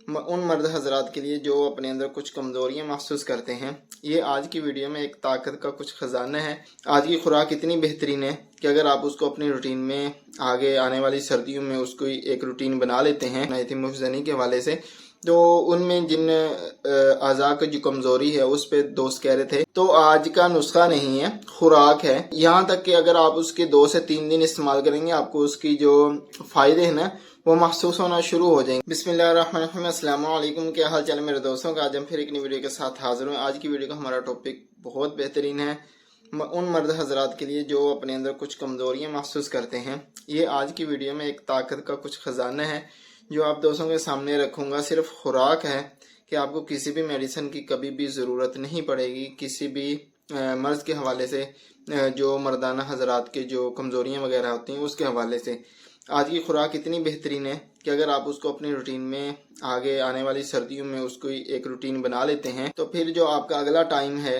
उन मर्द हजरात के लिए जो अपने अंदर कुछ कमज़ोरियाँ महसूस करते हैं। ये आज की वीडियो में एक ताकत का कुछ ख़जाना है। आज की खुराक इतनी बेहतरीन है कि अगर आप उसको अपनी रूटीन में आगे आने वाली सर्दियों में उसको एक रूटीन बना लेते हैं नाइथी मुफ्जनी के हवाले से, तो उनमें जिन अज़ा की जो कमज़ोरी है उस पे दोस्त कह रहे थे, तो आज का नुस्खा नहीं है, खुराक है। यहाँ तक कि अगर आप उसके 2 से 3 दिन इस्तेमाल करेंगे, आपको उसकी जो फ़ायदे हैं ना वो महसूस होना शुरू हो जाएंगे। बिस्मिल्लाहिर्रहमानिर्रहीम, अस्सलाम वालेकुम। क्या हाल चाल है मेरे दोस्तों का। आज हम फिर एक नई वीडियो के साथ हाजिर हैं। आज की वीडियो का हमारा टॉपिक बहुत बेहतरीन है, उन मर्द हजरात के लिए जो अपने अंदर कुछ कमज़ोरियाँ महसूस करते हैं। ये आज की वीडियो में एक ताकत का कुछ ख़जाना है जो आप दोस्तों के सामने रखूँगा। सिर्फ खुराक है कि आपको किसी भी मेडिसिन की कभी भी ज़रूरत नहीं पड़ेगी, किसी भी मर्ज़ के हवाले से, जो मर्दाना हजरात के जो कमज़ोरियाँ वगैरह होती हैं उसके हवाले से। आज की खुराक इतनी बेहतरीन है कि अगर आप उसको अपनी रूटीन में आगे आने वाली सर्दियों में उसको एक रूटीन बना लेते हैं, तो फिर जो आपका अगला टाइम है,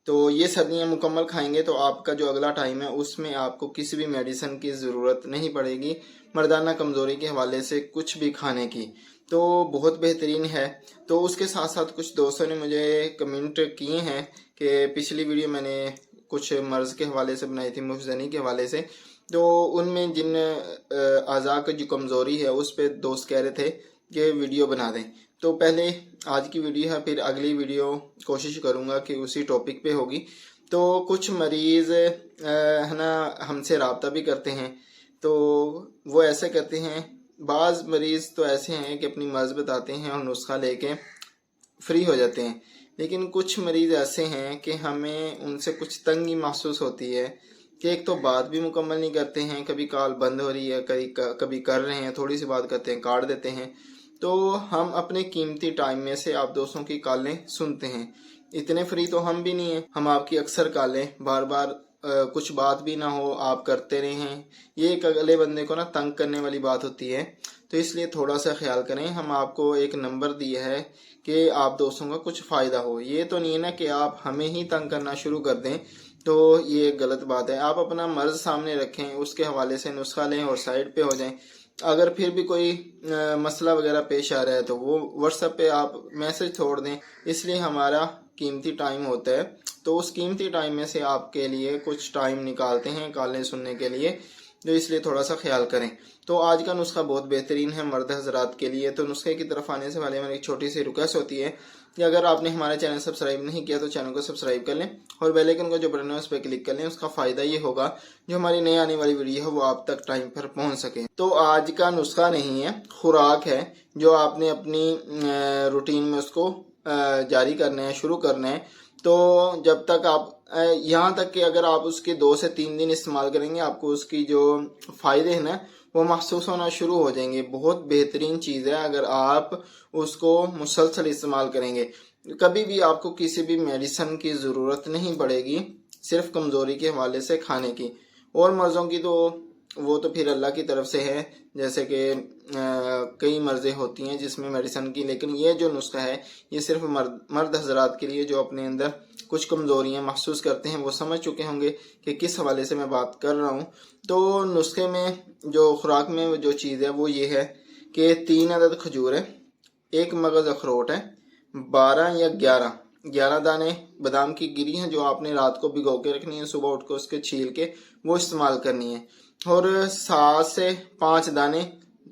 तो ये सर्दियाँ मुकम्मल खाएंगे तो आपका जो अगला टाइम है उसमें आपको किसी भी मेडिसिन की ज़रूरत नहीं पड़ेगी, मर्दाना कमज़ोरी के हवाले से कुछ भी खाने की। तो बहुत बेहतरीन है। तो उसके साथ साथ कुछ दोस्तों ने मुझे कमेंट किए हैं कि पिछली वीडियो मैंने कुछ मर्ज़ के हवाले से बनाई थी, मुफ्जनी के हवाले से, तो उनमें जिन अज़ा की जो कमज़ोरी है उस पर दोस्त कह रहे थे कि वीडियो बना दें। तो पहले आज की वीडियो है, फिर अगली वीडियो कोशिश करूँगा कि उसी टॉपिक पे होगी। तो कुछ मरीज़ है ना हमसे रब्ता भी करते हैं, तो वो ऐसे करते हैं। बाज़ मरीज़ तो ऐसे हैं कि अपनी मर्ज़ बताते हैं और नुस्खा लेके फ्री हो जाते हैं, लेकिन कुछ मरीज़ ऐसे हैं कि हमें उनसे कुछ तंगी महसूस होती है कि एक तो बात भी मुकम्मल नहीं करते हैं, कभी कॉल बंद हो रही है, कभी कर रहे हैं, थोड़ी सी बात करते हैं काट देते हैं। तो हम अपने कीमती टाइम में से आप दोस्तों की कॉलें सुनते हैं। इतने फ्री तो हम भी नहीं हैं, हम आपकी अक्सर कॉलें बार बार कुछ बात भी ना हो आप करते रहे हैं, ये एक अगले बंदे को ना तंग करने वाली बात होती है। तो इसलिए थोड़ा सा ख्याल करें। हम आपको एक नंबर दिया है कि आप दोस्तों का कुछ फ़ायदा हो। ये तो नहीं है ना कि आप हमें ही तंग करना शुरू कर दें, तो ये गलत बात है। आप अपना मर्ज़ सामने रखें, उसके हवाले से नुस्खा लें और साइड पे हो जाएं। अगर फिर भी कोई मसला वगैरह पेश आ रहा है तो वो व्हाट्सएप पे आप मैसेज छोड़ दें। इसलिए हमारा कीमती टाइम होता है, तो उस कीमती टाइम में से आपके लिए कुछ टाइम निकालते हैं कॉलें सुनने के लिए, तो इसलिए थोड़ा सा ख्याल करें। तो आज का नुस्खा बहुत बेहतरीन है मर्द हजरात के लिए। तो नुस्खे की तरफ आने से पहले मेरी एक छोटी सी रिक्वेस्ट होती है कि अगर आपने हमारा चैनल सब्सक्राइब नहीं किया तो चैनल को सब्सक्राइब कर लें और बेल आइकन को जो बटन है उस पर क्लिक कर लें। उसका फ़ायदा ये होगा जो हमारी नई आने वाली वीडियो है वो आप तक टाइम पर पहुंच सके। तो आज का नुस्खा नहीं है, खुराक है जो आपने अपनी रूटीन में उसको जारी करना है, शुरू करना है। तो जब तक आप यहाँ तक कि अगर आप उसके 2 से 3 दिन इस्तेमाल करेंगे, आपको उसकी जो फ़ायदे हैं ना वो महसूस होना शुरू हो जाएंगे। बहुत बेहतरीन चीज़ है अगर आप उसको मुसलसल इस्तेमाल करेंगे। कभी भी आपको किसी भी मेडिसिन की ज़रूरत नहीं पड़ेगी, सिर्फ कमज़ोरी के हवाले से खाने की। और मर्ज़ों की तो वो तो फिर अल्लाह की तरफ से है, जैसे कि कई मर्ज़ें होती हैं जिसमें मेडिसिन की, लेकिन ये जो नुस्खा है ये सिर्फ मर्द हजरात के लिए जो अपने अंदर कुछ कमज़ोरियाँ महसूस करते हैं। वो समझ चुके होंगे कि किस हवाले से मैं बात कर रहा हूँ। तो नुस्खे में जो खुराक में जो चीज़ है वो ये है कि 3 अदद खजूर है, 1 मगज़ अखरोट है, 12 या 11 दाने बादाम की गिरी हैं जो आपने रात को भिगो के रखनी है, सुबह उठ के उसके छील के वो इस्तेमाल करनी है, और 7 से 5 दाने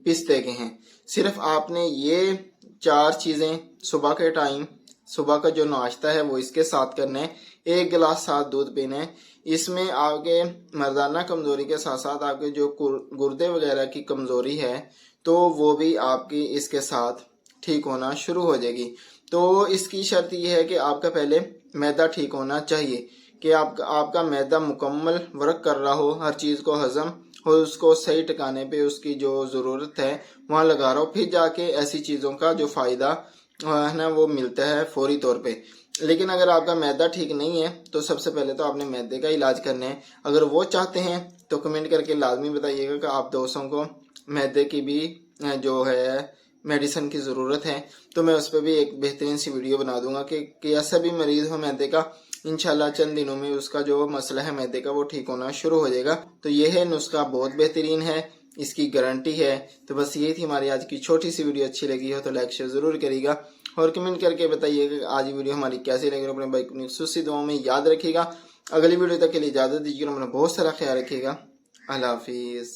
पिस्ते के हैं। सिर्फ आपने ये 4 चीज़ें सुबह के टाइम, सुबह का जो नाश्ता है वो इसके साथ करना है। 1 गिलास साथ दूध पीना है। इसमें आपके मर्दाना कमज़ोरी के साथ साथ आपके जो गुर्दे वगैरह की कमज़ोरी है तो वो भी आपकी इसके साथ ठीक होना शुरू हो जाएगी। तो इसकी शर्त यह है कि आपका पहले मैदा ठीक होना चाहिए, कि आपका मैदा मुकम्मल वर्क कर रहा हो, हर चीज़ को हज़म हो, उसको सही ठिकाने पे उसकी जो ज़रूरत है वहाँ लगा रहा हो, फिर जाके ऐसी चीज़ों का जो फ़ायदा है ना वो मिलता है फौरी तौर पे। लेकिन अगर आपका मैदा ठीक नहीं है तो सबसे पहले तो आपने मैदे का इलाज करना है। अगर वो चाहते हैं तो कमेंट करके लाजमी बताइएगा कि आप दोस्तों को मैदे की भी जो है मेडिसिन की ज़रूरत है, तो मैं उस पर भी एक बेहतरीन सी वीडियो बना दूंगा कि ऐसा भी मरीज़ हो मैदे का, इंशाल्लाह चंद दिनों में उसका जो मसला है मैदे का वो ठीक होना शुरू हो जाएगा। तो यह है नुस्खा बहुत बेहतरीन है اس کی گارنٹی ہے۔ تو بس یہی تھی ہماری آج کی چھوٹی سی ویڈیو، اچھی لگی ہو تو لائک شیئر ضرور کریے گا اور کمنٹ کر کے بتائیے گا کہ آج ویڈیو ہماری کیسی لگی، اپنے بھائی کو خصوصی دعاؤں میں یاد رکھیے گا۔ اگلی ویڈیو تک کے لیے اجازت دیجیے گا، اپنا بہت سارا خیال رکھیے گا۔ اللہ حافظ۔